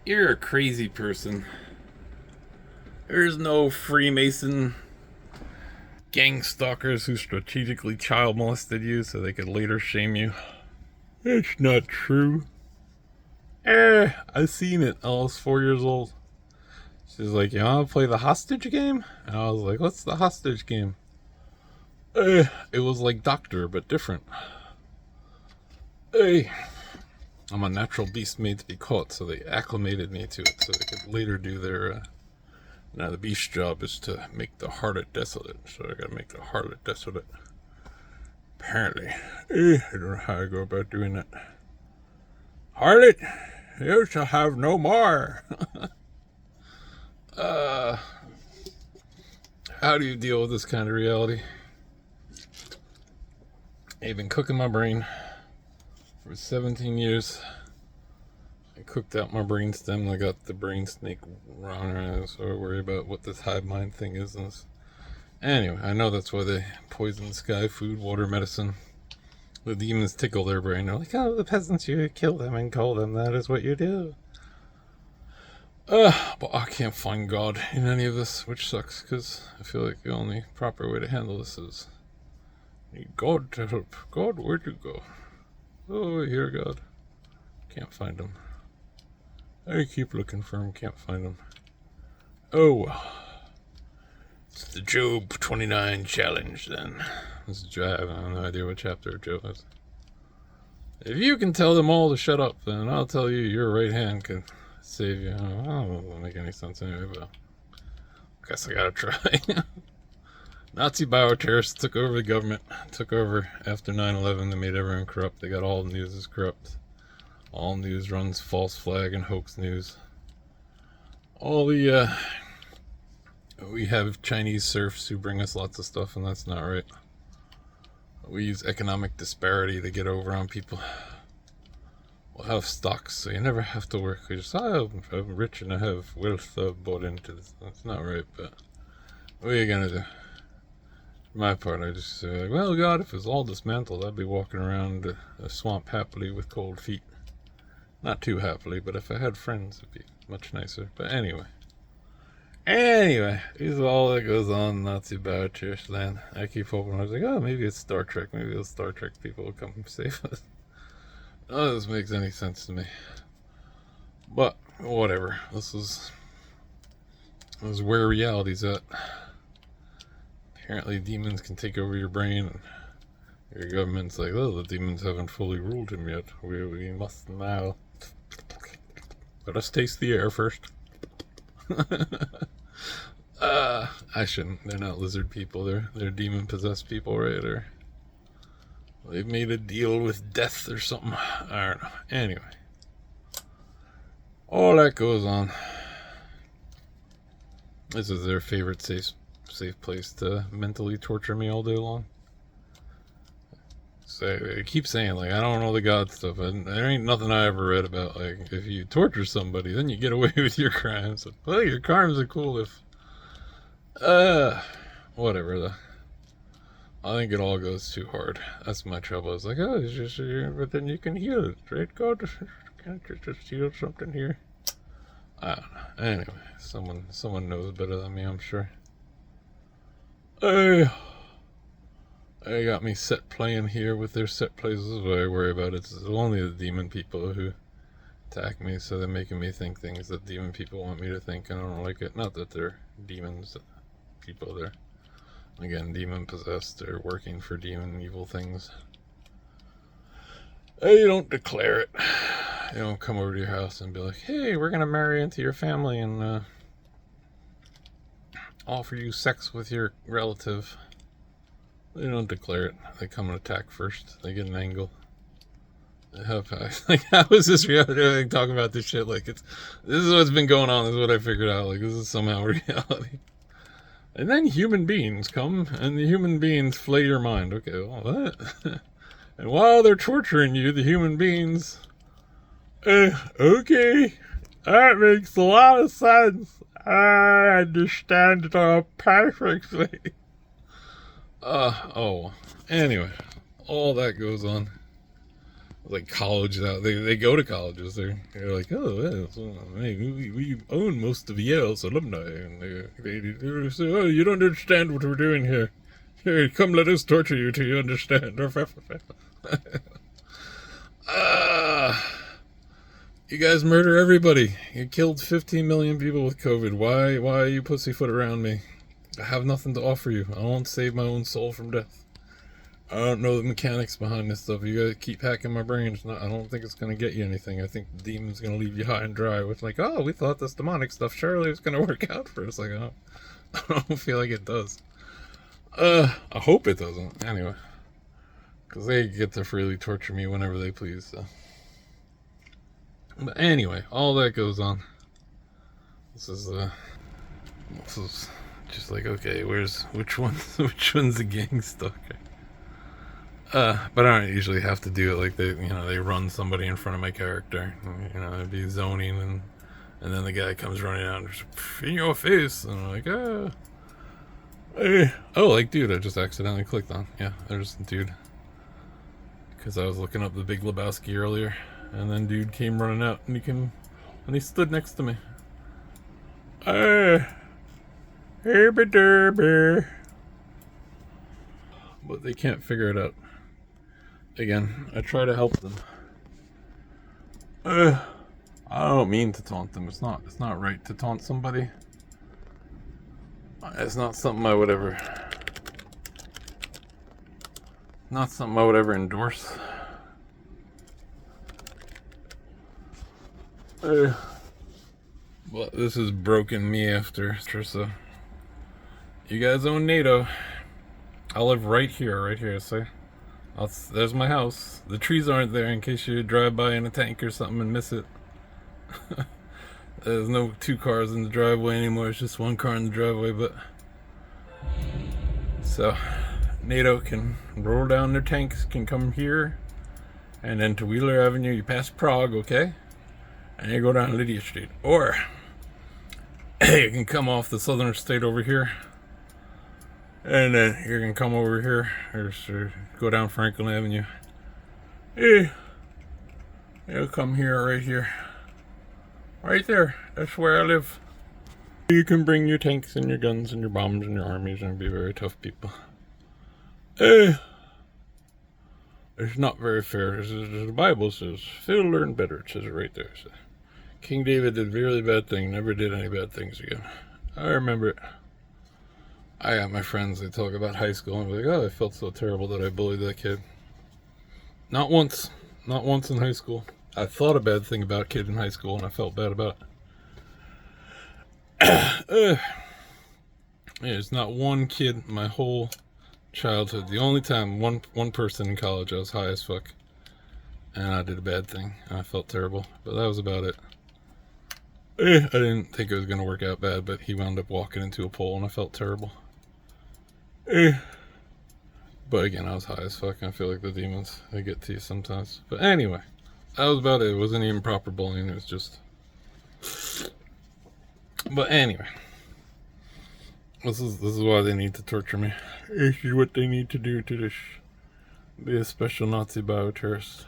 You're a crazy person. There's no Freemason gang stalkers who strategically child molested you so they could later shame you. It's not true. I seen it. I was 4 years old. She's like, you want to play the hostage game? And I was like, what's the hostage game? It was like Doctor, but different. I'm a natural beast made to be caught, so they acclimated me to it so they could later do their... Now the beast job is to make the harlot desolate, so I gotta make the harlot desolate. Apparently. I don't know how I go about doing that. Harlot, you shall have no more. How do you deal with this kind of reality? I've been cooking my brain for 17 years. I cooked out my brain stem. I got the brain snake wrong, so I worry about what this hive mind thing is. Anyway, I know that's why they poison sky, food, water, medicine. The demons tickle their brain. They're like, oh, the peasants, you kill them and call them. That is what you do. But I can't find God in any of this, which sucks, because I feel like the only proper way to handle this is need God to help. God, where'd you go? Oh, here, God. Can't find him. I keep looking for him, can't find him. Oh, well. It's the Job 29 challenge, then. This is I have no idea what chapter of Job is. If you can tell them all to shut up, then I'll tell you your right hand can save you. I don't know if it'll make any sense anyway, but I guess I gotta try. Nazi bioterrorists took over the government, took over after 9/11. They made everyone corrupt. They got all the news is corrupt. All news runs false flag and hoax news. All the, we have Chinese serfs who bring us lots of stuff, and that's not right. We use economic disparity to get over on people. We'll have stocks, so you never have to work. You just, I'm rich and I have wealth bought into this. That's not right, but what are you gonna do? For my part, I just say, like, well, God, if it was all dismantled, I'd be walking around a swamp happily with cold feet. Not too happily, but if I had friends, it'd be much nicer. But anyway, this is all that goes on in Nazi bioterrorist land. I keep hoping. I was like, oh, maybe it's Star Trek. Maybe those Star Trek people will come save us. None of this makes any sense to me. But whatever. This is where reality's at. Apparently, demons can take over your brain, and your government's like, oh, the demons haven't fully ruled him yet. We must now. Let us taste the air first. I shouldn't. They're not lizard people. They're demon possessed people, right? Or they've made a deal with death or something. I don't know. Anyway, all that goes on. This is their favorite safe place to mentally torture me all day long. So I keep saying, like, I don't know the God stuff. There ain't nothing I ever read about, like, if you torture somebody, then you get away with your crimes. Well, your crimes are cool if... whatever, though. I think it all goes too hard. That's my trouble. It's like, oh, it's just... But then you can heal it, right? God, can't you just heal something here? I don't know. Anyway, someone knows better than me, I'm sure. They got me set playing here with their set plays. This is what I worry about. It's only the demon people who attack me, so they're making me think things that demon people want me to think, and I don't like it. Not that they're demons, people. They're, again, demon possessed. They're working for demon evil things. They don't declare it. They don't come over to your house and be like, hey, we're going to marry into your family and offer you sex with your relative. They don't declare it. They come and attack first. They get an angle. Like, how is this reality? Like, talking about this shit like this is what's been going on. This is what I figured out. Like, this is somehow reality. And then human beings come, and the human beings flay your mind. Okay, well, what? And while they're torturing you, the human beings... okay, that makes a lot of sense. I understand it all perfectly. Anyway, all that goes on. like college now. They go to colleges. They're like, oh, yeah, so, hey, we own most of Yale's alumni, and they say, oh, you don't understand what we're doing here. Here, come, let us torture you till you understand. You guys murder everybody. You killed 15 million people with COVID. Why are you pussyfoot around me? I have nothing to offer you. I won't save my own soul from death. I don't know the mechanics behind this stuff. You gotta keep hacking my brain. I don't think it's gonna get you anything. I think the demon's gonna leave you high and dry with like, oh, we thought this demonic stuff surely was gonna work out for us. Like, oh, I don't feel like it does. I hope it doesn't. Anyway, because they get to freely torture me whenever they please. So. But anyway, all that goes on. This is just like, okay, which one's the gang stalker? But I don't usually have to do it like they run somebody in front of my character. It'd be zoning and then the guy comes running out and just in your face, and I'm like, hey. Oh, like, dude, I just accidentally clicked on. Yeah, there's the dude. Because I was looking up the Big Lebowski earlier, and then dude came running out, and he stood next to me. Herby derby. But they can't figure it out. Again, I try to help them. I don't mean to taunt them. It's not right to taunt somebody. It's not something I would ever endorse. But this has broken me after, so you guys own NATO. I live right here, see? There's my house. The trees aren't there in case you drive by in a tank or something and miss it. There's no 2 cars in the driveway anymore. It's just 1 car in the driveway. But so NATO can roll down their tanks, can come here, and then to Wheeler Avenue. You pass Prague, okay, and you go down Lydia Street, or you can come off the Southern State over here. And then you can come over here, or go down Franklin Avenue. Hey, you'll come here, right here. Right there. That's where I live. You can bring your tanks and your guns and your bombs and your armies and be very tough people. It's not very fair. The Bible says, "Fail to learn better." It says it right there. So, King David did a really bad thing, never did any bad things again. I remember it. I got my friends, they talk about high school, and I'm like, oh, I felt so terrible that I bullied that kid. Not once in high school. I thought a bad thing about a kid in high school, and I felt bad about it. There's not one kid in my whole childhood. The only time one person in college I was high as fuck, and I did a bad thing, and I felt terrible. But that was about it. I didn't think it was going to work out bad, but he wound up walking into a pole, and I felt terrible. But again, I was high as fuck, and I feel like the demons, they get to you sometimes. But anyway, that was about it. It wasn't even proper bullying, it was just... But anyway, this is why they need to torture me. This is what they need to do to this. Be a special Nazi bioterrorist.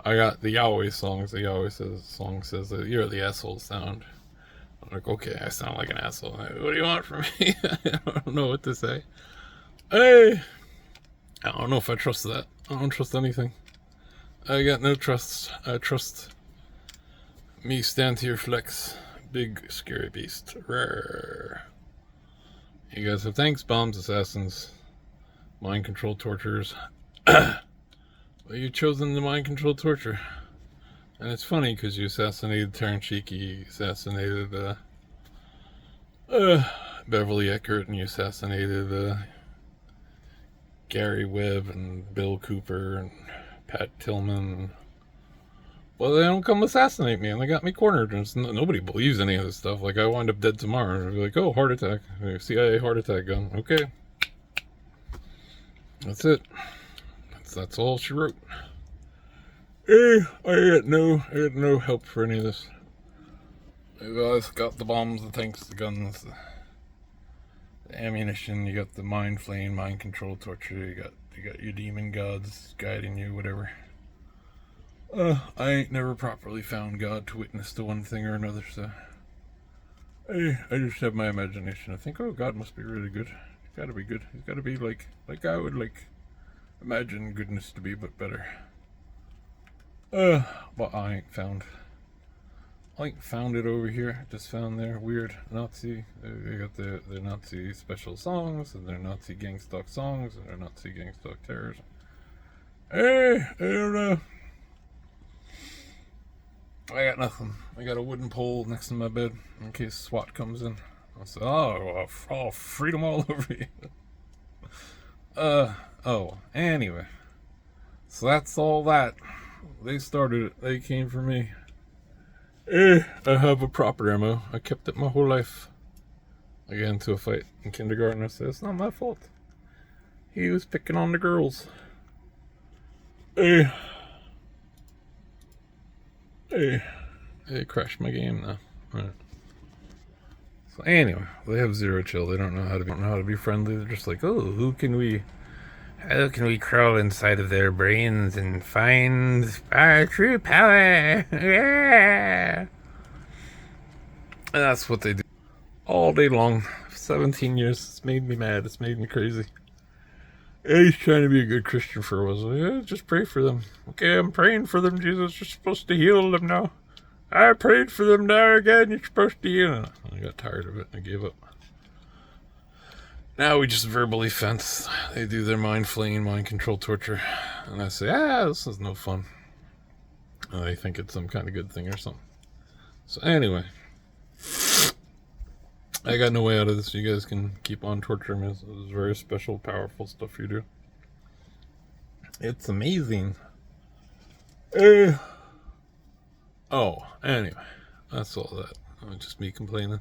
I got the Yahweh songs. The Yahweh song says that you're the asshole sound. I'm like, okay, I sound like an asshole. What do you want from me? I don't know what to say. Hey, I don't know if I trust that. I don't trust anything. I got no trust. I trust me stand here flex. Big scary beast. Rare. You guys have tanks, bombs, assassins, mind control torturers. Well, you've chosen the mind control torture. And it's funny because you assassinated Terrence Sheik, you assassinated Beverly Eckert, and you assassinated Gary Webb and Bill Cooper and Pat Tillman. Well, they don't come assassinate me, and they got me cornered. And nobody believes any of this stuff. Like, I wind up dead tomorrow, and they'll be like, oh, heart attack. CIA heart attack gun. Okay. That's it. That's all she wrote. I had no help for any of this. You guys got the bombs, the tanks, the guns, the ammunition. You got the mind flaying, mind control torture. You got your demon gods guiding you, whatever. I ain't never properly found God to witness to one thing or another, so I just have my imagination. I think, oh, God must be really good. He's gotta be good. He's gotta be like I would like imagine goodness to be, but better. But I ain't found it over here. Just found their weird Nazi. They got their Nazi special songs and their Nazi gang stalk songs and their Nazi gang stalk terrors. Hey, I don't know. I got nothing. I got a wooden pole next to my bed in case SWAT comes in. I'll say, oh, freedom all over you. Anyway. So that's all that. They started it. They came for me. I have a proper ammo. I kept it my whole life. I got into a fight in kindergarten. I said, it's not my fault. He was picking on the girls. Hey, it crashed my game now. Right. So anyway, they have zero chill. They don't know how to be friendly. They're just like, oh, how can we crawl inside of their brains and find our true power? Yeah. And that's what they do all day long. 17 years. It's made me mad. It's made me crazy. He's trying to be a good Christian for a while. So yeah, just pray for them. Okay, I'm praying for them, Jesus. You're supposed to heal them now. I prayed for them now again. You're supposed to heal them. I got tired of it. I gave up. Now we just verbally fence. They do their mind flaying, mind control torture. And I say, this is no fun. And they think it's some kind of good thing or something. So anyway, I got no way out of this. You guys can keep on torturing me. This is very special, powerful stuff you do. It's amazing. Anyway, that's all that. Just me complaining.